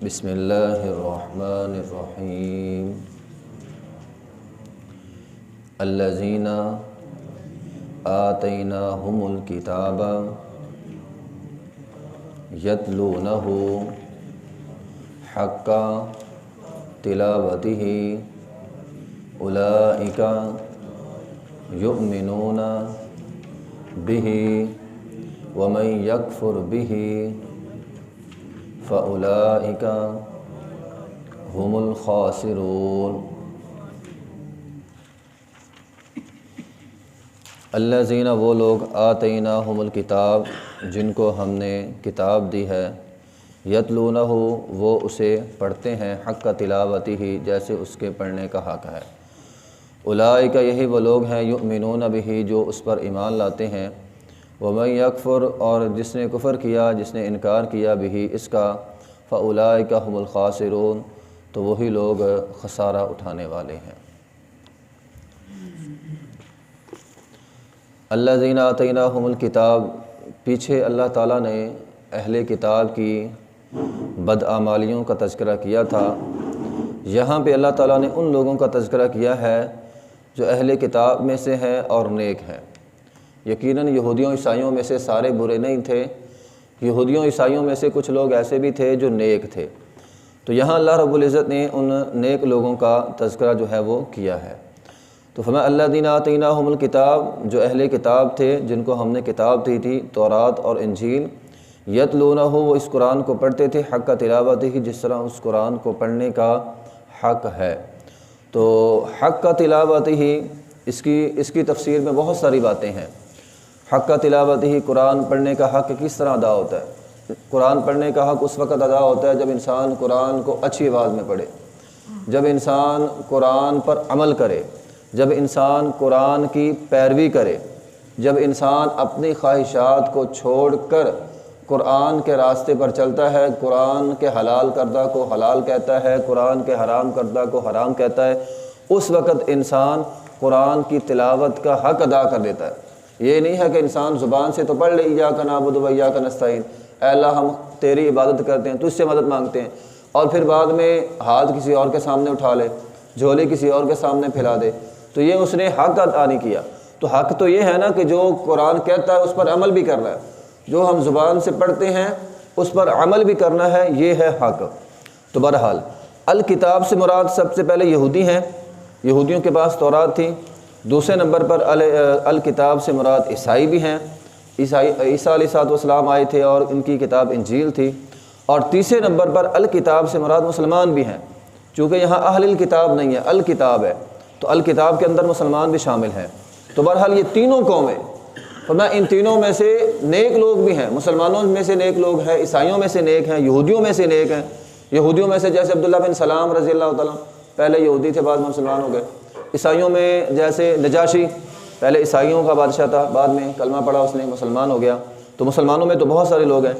بسم اللہ الرحمن الرحیم الذین آتیناہم الکتاب یتلونہ حق تلاوتہ اولئک یؤمنون بہ ومن یکفر بہ فَأُولَئِكَ هُمُ الْخَاسِرُونَ۔ الذین وہ لوگ آتیناہم الکتاب جن کو ہم نے کتاب دی ہے، یتلونہ وہ اسے پڑھتے ہیں، حق تلاوتہ جیسے اس کے پڑھنے کا حق ہے۔ اولئک یہی وہ لوگ ہیں، یؤمنون بہ جو اس پر ایمان لاتے ہیں، ومن یکفر اور جس نے کفر کیا، جس نے انکار کیا بھی اس کا، فاولئک هم الخاسرون تو وہی لوگ خسارہ اٹھانے والے ہیں۔ الذین آتیناہم الکتاب، پیچھے اللہ تعالیٰ نے اہل کتاب کی بدعمالیوں کا تذکرہ کیا تھا، یہاں پہ اللہ تعالیٰ نے ان لوگوں کا تذکرہ کیا ہے جو اہل کتاب میں سے ہیں اور نیک ہیں۔ یقیناً یہودیوں عیسائیوں میں سے سارے برے نہیں تھے، یہودیوں عیسائیوں میں سے کچھ لوگ ایسے بھی تھے جو نیک تھے، تو یہاں اللہ رب العزت نے ان نیک لوگوں کا تذکرہ جو ہے وہ کیا ہے۔ تو فرمایا الذین آتیناہم الکتاب، جو اہل کتاب تھے جن کو ہم نے کتاب دی تھی تورات اور انجیل، یتلونہ وہ اس قرآن کو پڑھتے تھے، حق تلاوتہ جس طرح اس قرآن کو پڑھنے کا حق ہے۔ تو حق تلاوتہ اس کی تفسیر میں بہت ساری باتیں ہیں۔ حق تلاوتہ قرآن پڑھنے کا حق کس طرح ادا ہوتا ہے؟ قرآن پڑھنے کا حق اس وقت ادا ہوتا ہے جب انسان قرآن کو اچھی آواز میں پڑھے، جب انسان قرآن پر عمل کرے، جب انسان قرآن کی پیروی کرے، جب انسان اپنی خواہشات کو چھوڑ کر قرآن کے راستے پر چلتا ہے، قرآن کے حلال کردہ کو حلال کہتا ہے، قرآن کے حرام کردہ کو حرام کہتا ہے، اس وقت انسان قرآن کی تلاوت کا حق ادا کر دیتا ہے۔ یہ نہیں ہے کہ انسان زبان سے تو پڑھ لے ایاک نعبد و ایاک نستعین، اے اللہ ہم تیری عبادت کرتے ہیں، تجھ سے مدد مانگتے ہیں، اور پھر بعد میں ہاتھ کسی اور کے سامنے اٹھا لے، جھولی کسی اور کے سامنے پھیلا دے، تو یہ اس نے حق ادا نہیں کیا۔ تو حق تو یہ ہے نا کہ جو قرآن کہتا ہے اس پر عمل بھی کرنا ہے، جو ہم زبان سے پڑھتے ہیں اس پر عمل بھی کرنا ہے، یہ ہے حق۔ تو بہرحال الکتاب سے مراد سب سے پہلے یہودی ہیں، یہودیوں کے پاس تورات تھی۔ دوسرے نمبر پر الکتاب سے مراد عیسائی بھی ہیں، عیسیٰ علیہ السلام آئے تھے اور ان کی کتاب انجیل تھی۔ اور تیسرے نمبر پر الکتاب سے مراد مسلمان بھی ہیں، چونکہ یہاں اہل الکتاب نہیں ہے، الکتاب ہے، تو الکتاب کے اندر مسلمان بھی شامل ہیں۔ تو بہرحال یہ تینوں قومیں، فرمایا ان تینوں میں سے نیک لوگ بھی ہیں، مسلمانوں میں سے نیک لوگ ہیں، عیسائیوں میں سے نیک ہیں، یہودیوں میں سے نیک ہیں۔ یہودیوں میں سے جیسے عبداللہ بن سلام رضی اللہ تعالیٰ، پہلے یہودی تھے بعد میں مسلمان ہو گئے۔ عیسائیوں میں جیسے نجاشی، پہلے عیسائیوں کا بادشاہ تھا، بعد میں کلمہ پڑھا اس نے، مسلمان ہو گیا۔ تو مسلمانوں میں تو بہت سارے لوگ ہیں۔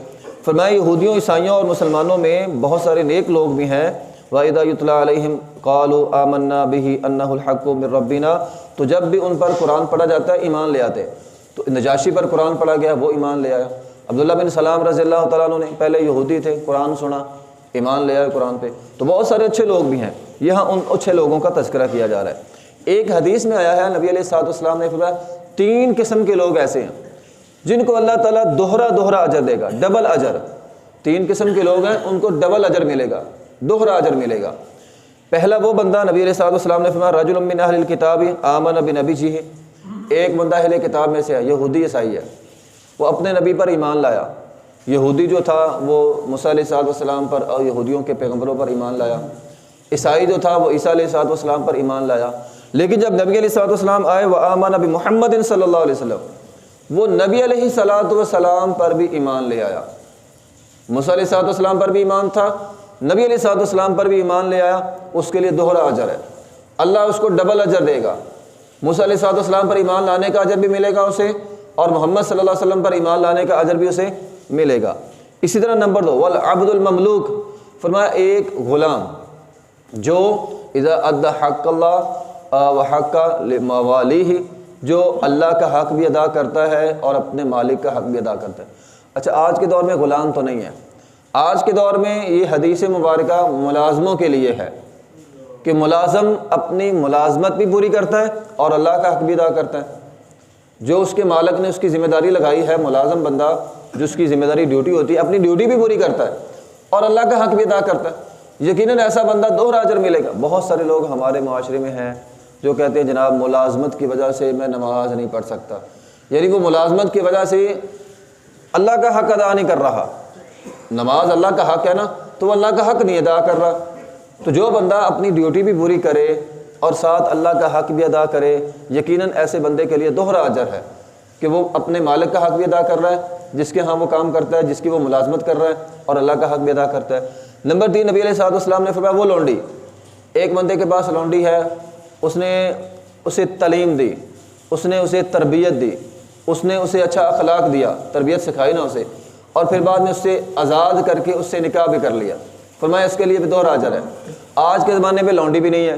فرمایا یہودیوں، عیسائیوں اور مسلمانوں میں بہت سارے نیک لوگ بھی ہیں۔ وَإِذَا يُتْلَىٰ عَلَيْهِمْ قَالُوا آمَنَّا بِهِ أَنَّهُ الْحَقُّ مِن رَّبِّنَا، تو جب بھی ان پر قرآن پڑھا جاتا ہے ایمان لے آتے۔ تو نجاشی پر قرآن پڑھا گیا، وہ ایمان لے آیا۔ عبداللہ بن سلام رضی اللہ تعالیٰ عنہ نے، پہلے یہودی تھے، قرآن سنا، ایمان لے آئے قرآن پہ۔ تو بہت سارے اچھے لوگ بھی ہیں، یہاں ان اچھے لوگوں کا تذکرہ کیا جا رہا ہے۔ ایک حدیث میں آیا ہے، نبی علیہ السلام نے فرمایا 3 قسم کے لوگ ایسے ہیں جن کو اللہ تعالیٰ دوہرا اجر دے گا، ڈبل اجر۔ 3 قسم کے لوگ ہیں، ان کو ڈبل اجر ملے گا، دوہرا اجر ملے گا۔ پہلا وہ بندہ، نبی علیہ السلام نے فرمایا رجل من اہل الکتاب آمن بنبیہ، ایک بندہ اہل کتاب میں سے ہے، یہودی عیسائی ہے، وہ اپنے نبی پر ایمان لایا۔ یہودی جو تھا وہ موسیٰ علیہ السلام پر اور یہودیوں کے پیغمبروں پر ایمان لایا، عیسائی جو تھا وہ عیسیٰ علیہ السلام پر ایمان لایا۔ لیکن جب نبی علیہ السلام آئے، وآمن بمحمد صلی اللہ علیہ وسلم، وہ نبی علیہ السلام پر بھی ایمان لے آیا۔ موسیٰ علیہ السلام پر بھی ایمان تھا، نبی علیہ السلام پر بھی ایمان لے آیا، اس کے لیے دوہرا اجر ہے، اللہ اس کو ڈبل اجر دے گا۔ موسیٰ علیہ السلام پر ایمان لانے کا اجر بھی ملے گا اسے، اور محمد صلی اللہ علیہ وسلم پر ایمان لانے کا اجر بھی اسے ملے گا۔ اسی طرح نمبر 2 والعبد المملوک، فرمایا ایک غلام جو اذا ادى حق اللہ وحق موالیہ، جو اللہ کا حق بھی ادا کرتا ہے اور اپنے مالک کا حق بھی ادا کرتا ہے۔ اچھا آج کے دور میں غلام تو نہیں ہے، آج کے دور میں یہ حدیث مبارکہ ملازموں کے لیے ہے کہ ملازم اپنی ملازمت بھی پوری کرتا ہے اور اللہ کا حق بھی ادا کرتا ہے۔ جو اس کے مالک نے اس کی ذمہ داری لگائی ہے، ملازم بندہ جو اس کی ذمہ داری ڈیوٹی ہوتی ہے، اپنی ڈیوٹی بھی پوری کرتا ہے اور اللہ کا حق بھی ادا کرتا ہے، یقیناً ایسا بندہ دوہرا اجر ملے گا۔ بہت سارے لوگ ہمارے معاشرے میں ہیں جو کہتے ہیں جناب ملازمت کی وجہ سے میں نماز نہیں پڑھ سکتا، یعنی وہ ملازمت کی وجہ سے اللہ کا حق ادا نہیں کر رہا۔ نماز اللہ کا حق ہے نا، تو وہ اللہ کا حق نہیں ادا کر رہا۔ تو جو بندہ اپنی ڈیوٹی بھی پوری کرے اور ساتھ اللہ کا حق بھی ادا کرے، یقیناً ایسے بندے کے لیے دوہرا اجر ہے کہ وہ اپنے مالک کا حق بھی ادا کر رہا ہے جس کے ہاں وہ کام کرتا ہے، جس کی وہ ملازمت کر رہا ہے، اور اللہ کا حق بھی ادا کرتا ہے۔ نمبر 3، نبی علیہ الصلوۃ والسلام نے فرمایا وہ لونڈی، ایک بندے کے پاس لونڈی ہے، اس نے اسے تعلیم دی، اس نے اسے تربیت دی، اس نے اسے اچھا اخلاق دیا، تربیت سکھائی نا اسے، اور پھر بعد میں اس سے آزاد کر کے اس سے نکاح بھی کر لیا، فرمایا اس کے لیے بھی دوہرا اجر ہے۔ آج کے زمانے میں لونڈی بھی نہیں ہے،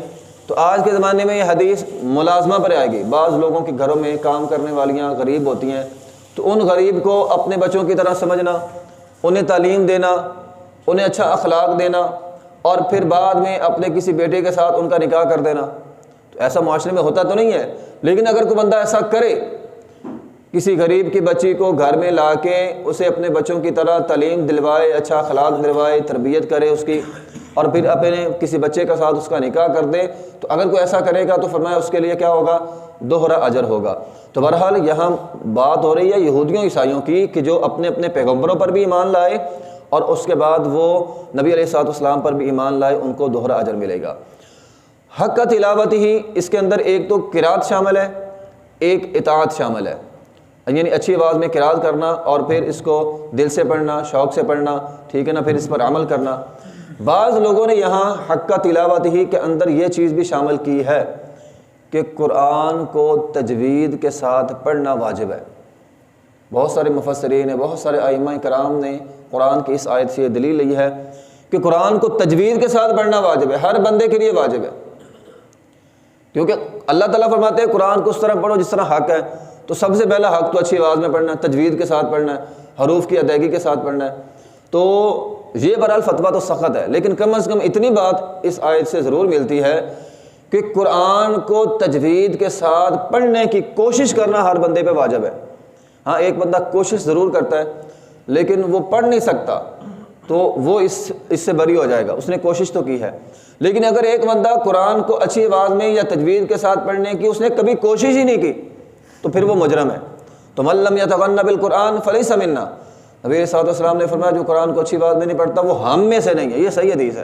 تو آج کے زمانے میں یہ حدیث ملازمہ پر آئے گی۔ بعض لوگوں کے گھروں میں کام کرنے والیاں غریب ہوتی ہیں، تو ان غریب کو اپنے بچوں کی طرح سمجھنا، انہیں تعلیم دینا، انہیں اچھا اخلاق دینا، اور پھر بعد میں اپنے کسی بیٹے کے ساتھ ان کا نکاح کر دینا۔ تو ایسا معاشرے میں ہوتا تو نہیں ہے، لیکن اگر کوئی بندہ ایسا کرے، کسی غریب کی بچی کو گھر میں لا کے اسے اپنے بچوں کی طرح تعلیم دلوائے، اچھا اخلاق دلوائے، تربیت کرے اس کی، اور پھر اپنے کسی بچے کے ساتھ اس کا نکاح کر دے، تو اگر کوئی ایسا کرے گا تو فرمایا اس کے لیے کیا ہوگا؟ دوہرا اجر ہوگا۔ تو بہرحال یہاں بات ہو رہی ہے یہودیوں عیسائیوں کی کہ جو اپنے اپنے پیغمبروں پر بھی ایمان لائے اور اس کے بعد وہ نبی علیہ الصلوۃ والسلام پر بھی ایمان لائے، ان کو دوہرا اجر ملے گا۔ حق تلاوت ہی، اس کے اندر ایک تو قرات شامل ہے، ایک اطاعت شامل ہے، یعنی اچھی آواز میں قرات کرنا اور پھر اس کو دل سے پڑھنا، شوق سے پڑھنا، ٹھیک ہے نا، پھر اس پر عمل کرنا۔ بعض لوگوں نے یہاں حق تلاوت ہی کے اندر یہ چیز بھی شامل کی ہے کہ قرآن کو تجوید کے ساتھ پڑھنا واجب ہے۔ بہت سارے مفسرین ہیں، بہت سارے ائمہ کرام نے قرآن کی اس آیت سے یہ دلیل لی ہے کہ قرآن کو تجوید کے ساتھ پڑھنا واجب ہے، ہر بندے کے لیے واجب ہے، کیونکہ اللہ تعالیٰ فرماتے ہیں قرآن کو اس طرح پڑھو جس طرح حق ہے۔ تو سب سے پہلا حق تو اچھی آواز میں پڑھنا ہے، تجوید کے ساتھ پڑھنا ہے، حروف کی ادائیگی کے ساتھ پڑھنا ہے۔ تو یہ بہرحال فتویٰ تو سخت ہے، لیکن کم از کم اتنی بات اس آیت سے ضرور ملتی ہے کہ قرآن کو تجوید کے ساتھ پڑھنے کی کوشش کرنا ہر بندے پہ واجب ہے۔ ہاں ایک بندہ کوشش ضرور کرتا ہے لیکن وہ پڑھ نہیں سکتا، تو وہ اس سے بری ہو جائے گا، اس نے کوشش تو کی ہے۔ لیکن اگر ایک بندہ قرآن کو اچھی آواز میں یا تجوید کے ساتھ پڑھنے کی اس نے کبھی کوشش ہی نہیں کی تو پھر وہ مجرم ہے۔ تو من لم یتغن بالقرآن فلیس منا، نبی صلی اللہ علیہ وسلم نے فرمایا جو قرآن کو اچھی آواز میں نہیں پڑھتا وہ ہم میں سے نہیں ہے۔ یہ صحیح حدیث ہے۔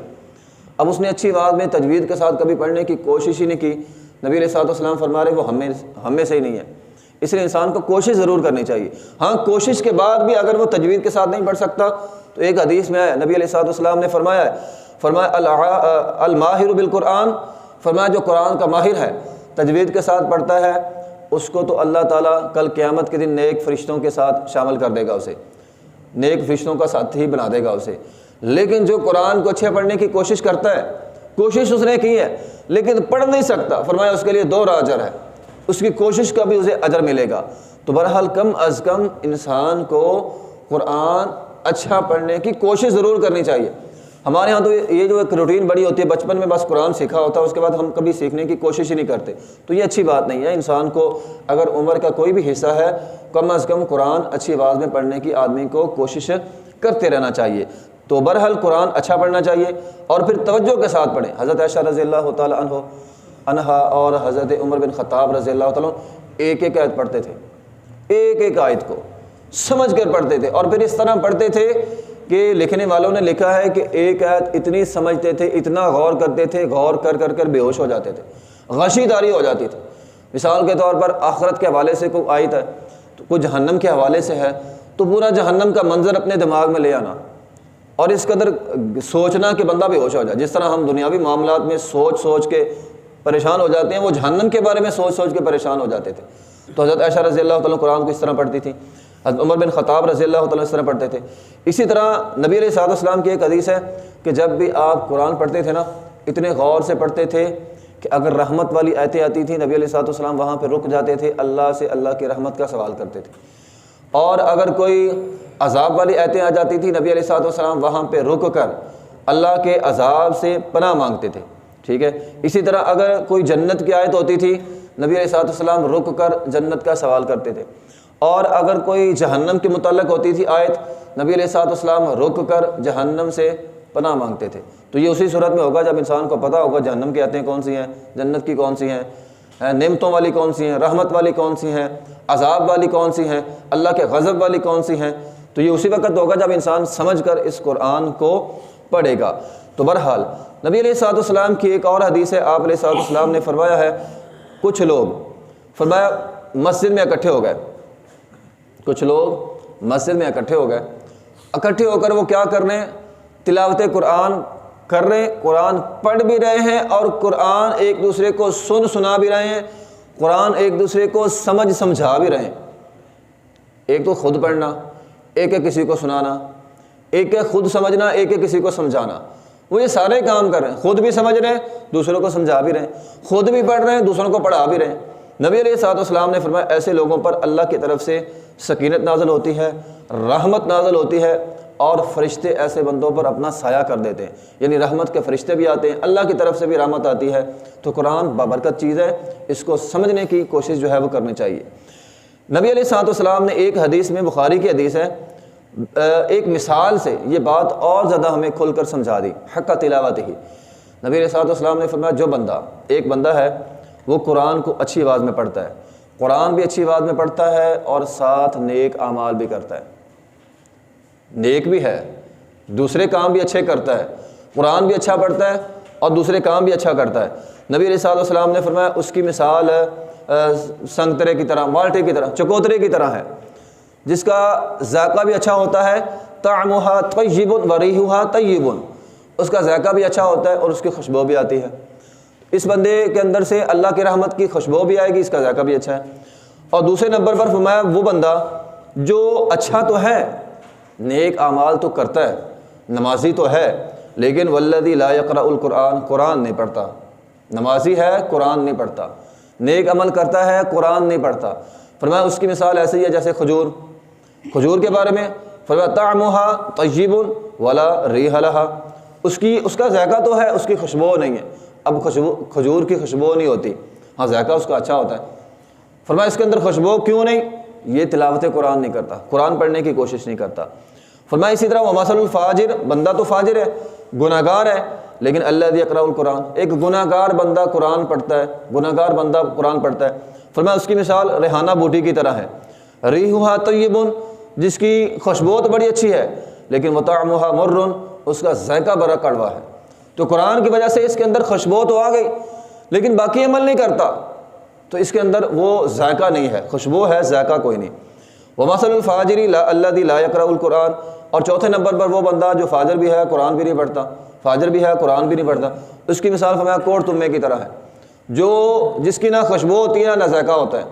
اب اس نے اچھی آواز میں تجوید کے ساتھ کبھی پڑھنے کی کوشش ہی نہیں کی، نبی علیہ الصلوۃ والسلام فرما رہے وہ ہم میں سے ہی نہیں ہے۔ اس لیے انسان کو کوشش ضرور کرنی چاہیے۔ ہاں کوشش کے بعد بھی اگر وہ تجوید کے ساتھ نہیں پڑھ سکتا تو ایک حدیث میں آیا، نبی علیہ الصلوۃ والسلام نے فرمایا الماہر بالقرآن، فرمایا جو قرآن کا ماہر ہے، تجوید کے ساتھ پڑھتا ہے، اس کو تو اللہ تعالیٰ کل قیامت کے دن نیک فرشتوں کے ساتھ شامل کر دے گا، اسے نیک فرشتوں کا ساتھی بنا دے گا اسے۔ لیکن جو قرآن کو اچھے پڑھنے کی کوشش کرتا ہے، کوشش اس نے کی ہے لیکن پڑھ نہیں سکتا، فرمایا اس کے لیے دوہرا اجر ہے، اس کی کوشش کا بھی اسے اجر ملے گا۔ تو بہرحال کم از کم انسان کو قرآن اچھا پڑھنے کی کوشش ضرور کرنی چاہیے۔ ہمارے ہاں تو یہ جو ایک روٹین بڑی ہوتی ہے، بچپن میں بس قرآن سیکھا ہوتا ہے، اس کے بعد ہم کبھی سیکھنے کی کوشش ہی نہیں کرتے، تو یہ اچھی بات نہیں ہے۔ انسان کو اگر عمر کا کوئی بھی حصہ ہے، کم از کم قرآن اچھی آواز میں پڑھنے کی آدمی کو کوشش کرتے رہنا چاہیے۔ تو بہرحال قرآن اچھا پڑھنا چاہیے اور پھر توجہ کے ساتھ پڑھیں۔ حضرت عائشہ رضی اللہ تعالیٰ عنہا اور حضرت عمر بن خطاب رضی اللہ تعالیٰ ایک ایک آیت پڑھتے تھے، ایک ایک آیت کو سمجھ کر پڑھتے تھے، اور پھر اس طرح پڑھتے تھے کہ لکھنے والوں نے لکھا ہے کہ ایک آیت اتنی سمجھتے تھے، اتنا غور کرتے تھے، غور کر کر بے ہوش ہو جاتے تھے، غشی داری ہو جاتی تھی۔ مثال کے طور پر آخرت کے حوالے سے کوئی آیت ہے تو کوئی جہنم کے حوالے سے ہے، تو پورا جہنم کا منظر اپنے دماغ میں لے آنا اور اس قدر سوچنا کہ بندہ بے ہوش ہو جائے۔ جس طرح ہم دنیاوی معاملات میں سوچ کے پریشان ہو جاتے ہیں، وہ جہنم کے بارے میں سوچ کے پریشان ہو جاتے تھے۔ تو حضرت عائشہ رضی اللہ تعالیٰ قرآن کو اس طرح پڑھتی تھی، حضرت عمر بن خطاب رضی اللہ تعالیٰ اس طرح پڑھتے تھے۔ اسی طرح نبی علیہ الصلوۃ والسلام کی ایک حدیث ہے کہ جب بھی آپ قرآن پڑھتے تھے نا، اتنے غور سے پڑھتے تھے کہ اگر رحمت والی آیتیں آتی تھیں، نبی علیہ الصلوۃ والسلام وہاں پہ رک جاتے تھے، اللہ سے اللہ کی رحمت کا سوال کرتے تھے۔ اور اگر کوئی عذاب والی آیتیں آ جاتی تھی نبی علیہ الصلوۃ والسلام وہاں پہ رک کر اللہ کے عذاب سے پناہ مانگتے تھے، ٹھیک ہے۔ اسی طرح اگر کوئی جنت کی آیت ہوتی تھی نبی علیہ الصلوۃ والسلام رک کر جنت کا سوال کرتے تھے، اور اگر کوئی جہنم کے متعلق ہوتی تھی آیت نبی علیہ الصلوۃ والسلام رک کر جہنم سے پناہ مانگتے تھے۔ تو یہ اسی صورت میں ہوگا جب انسان کو پتہ ہوگا جہنم کی آیتیں کون سی ہیں، جنت کی کون سی ہیں، نعمتوں والی کون سی ہیں، رحمت والی کون سی ہیں، عذاب والی کون سی ہیں، اللہ کے غضب والی کون سی ہیں۔ تو یہ اسی وقت ہوگا جب انسان سمجھ کر اس قرآن کو پڑھے گا۔ تو بہرحال نبی علیہ الصلوۃ والسلام کی ایک اور حدیث ہے، آپ علیہ الصلوۃ والسلام نے فرمایا ہے کچھ لوگ فرمایا مسجد میں اکٹھے ہو گئے، کچھ لوگ مسجد میں اکٹھے ہو گئے، اکٹھے ہو کر وہ کیا کر رہے ہیں، تلاوت قرآن کر رہے ہیں، قرآن پڑھ بھی رہے ہیں اور قرآن ایک دوسرے کو سنا بھی رہے ہیں، قرآن ایک دوسرے کو سمجھا بھی رہے ہیں۔ ایک تو خود پڑھنا، ایک ہے کسی کو سنانا، ایک ہے خود سمجھنا، ایک ہے کسی کو سمجھانا۔ وہ یہ سارے کام کر رہے ہیں، خود بھی سمجھ رہے ہیں، دوسروں کو سمجھا بھی رہے ہیں، خود بھی پڑھ رہے ہیں، دوسروں کو پڑھا بھی رہے ہیں۔ نبی علیہ الصلوۃ والسلام نے فرمایا ایسے لوگوں پر اللہ کی طرف سے سکینت نازل ہوتی ہے، رحمت نازل ہوتی ہے، اور فرشتے ایسے بندوں پر اپنا سایہ کر دیتے ہیں، یعنی رحمت کے فرشتے بھی آتے ہیں، اللہ کی طرف سے بھی رحمت آتی ہے۔ تو قرآن بابرکت چیز ہے، اس کو سمجھنے کی کوشش جو ہے وہ کرنی چاہیے۔ نبی علیہ الصلوۃ والسلام نے ایک حدیث میں، بخاری کی حدیث ہے، ایک مثال سے یہ بات اور زیادہ ہمیں کھل کر سمجھا دی، حق تلاوت ہی۔ نبی علیہ الصلوۃ والسلام نے فرمایا جو بندہ، ایک بندہ ہے وہ قرآن کو اچھی آواز میں پڑھتا ہے، قرآن بھی اچھی آواز میں پڑھتا ہے اور ساتھ نیک اعمال بھی کرتا ہے، نیک بھی ہے، دوسرے کام بھی اچھے کرتا ہے، قرآن بھی اچھا پڑھتا ہے اور دوسرے کام بھی اچھا کرتا ہے۔ نبی علیہ الصلوۃ والسلام نے فرمایا اس کی مثال سنگترے کی طرح، مالٹے کی طرح، چکوترے کی طرح ہے، جس کا ذائقہ بھی اچھا ہوتا ہے، طعمها طیب وریحها طیب، اس کا ذائقہ بھی اچھا ہوتا ہے اور اس کی خوشبو بھی آتی ہے۔ اس بندے کے اندر سے اللہ کی رحمت کی خوشبو بھی آئے گی، اس کا ذائقہ بھی اچھا ہے۔ اور دوسرے نمبر پر فرمایا وہ بندہ جو اچھا تو ہے، نیک اعمال تو کرتا ہے، نمازی تو ہے، لیکن والذی لا یقرأ القرآن، قرآن نہیں پڑھتا، نمازی ہے قرآن نہیں پڑھتا، نیک عمل کرتا ہے قرآن نہیں پڑھتا۔ فرمایا اس کی مثال ایسے ہی ہے جیسے کھجور کے بارے میں فرمایا طعمها طیب ولا ریح لها، اس کا ذائقہ تو ہے، اس کی خوشبو نہیں ہے۔ اب کھجور کی خوشبو نہیں ہوتی، ہاں ذائقہ اس کا اچھا ہوتا ہے۔ فرمایا اس کے اندر خوشبو کیوں نہیں؟ یہ تلاوت قرآن نہیں کرتا، قرآن پڑھنے کی کوشش نہیں کرتا۔ فرمایا اسی طرح ومثل الفاجر، بندہ تو فاجر ہے، گناہ گار ہے، لیکن الذی یقرأ القرآن، ایک گناہ گار بندہ قرآن پڑھتا ہے، گناہ گار بندہ قرآن پڑھتا ہے۔ فرمایا اس کی مثال ریحانہ بوٹی کی طرح ہے، ریحھا طیب، جس کی خوشبو تو بڑی اچھی ہے لیکن وطعمها مر، اس کا ذائقہ بڑا کڑوا ہے۔ تو قرآن کی وجہ سے اس کے اندر خوشبو تو آ گئی لیکن باقی عمل نہیں کرتا، تو اس کے اندر وہ ذائقہ نہیں ہے، خوشبو ہے ذائقہ کوئی نہیں۔ ومثل الفاجر الذی لا یقرأ القرآن، اور چوتھے نمبر پر وہ بندہ جو فاجر بھی ہے قرآن بھی نہیں پڑھتا، فاجر بھی ہے قرآن بھی نہیں پڑھتا، اس کی مثال فرمایا کوڑ تمے کی طرح ہے، جس کی نہ خوشبو ہوتی ہے نہ ذائقہ ہوتا ہے،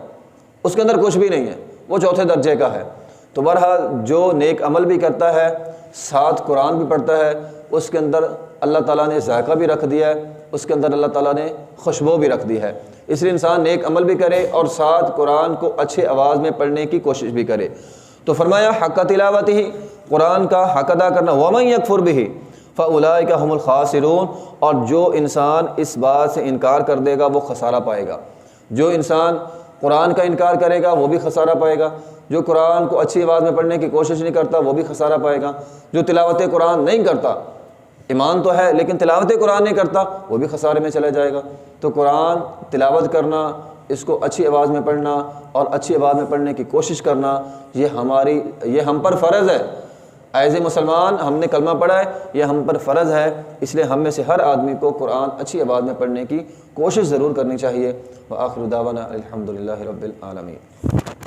اس کے اندر کچھ بھی نہیں ہے، وہ چوتھے درجے کا ہے۔ تو بہرحال جو نیک عمل بھی کرتا ہے ساتھ قرآن بھی پڑھتا ہے، اس کے اندر اللہ تعالیٰ نے ذائقہ بھی رکھ دیا ہے، اس کے اندر اللہ تعالیٰ نے خوشبو بھی رکھ دی ہے۔ اس لیے انسان نیک عمل بھی کرے اور ساتھ قرآن کو اچھے آواز میں پڑھنے کی کوشش بھی کرے۔ تو فرمایا حق تلاوت ہی، قرآن کا حق ادا کرنا، ومن یکفر بہ فاولئک هم الخاسرون، اور جو انسان اس بات سے انکار کر دے گا وہ خسارہ پائے گا۔ جو انسان قرآن کا انکار کرے گا وہ بھی خسارہ پائے گا، جو قرآن کو اچھی آواز میں پڑھنے کی کوشش نہیں کرتا وہ بھی خسارہ پائے گا، جو تلاوت قرآن نہیں کرتا، ایمان تو ہے لیکن تلاوت قرآن نہیں کرتا وہ بھی خسارے میں چلا جائے گا۔ تو قرآن تلاوت کرنا، اس کو اچھی آواز میں پڑھنا اور اچھی آواز میں پڑھنے کی کوشش کرنا، یہ ہم پر فرض ہے۔ ایز اے مسلمان ہم نے کلمہ پڑھا ہے، یہ ہم پر فرض ہے، اس لیے ہم میں سے ہر آدمی کو قرآن اچھی آواز میں پڑھنے کی کوشش ضرور کرنی چاہیے۔ وآخر دعوانا الحمدللہ رب العالمین۔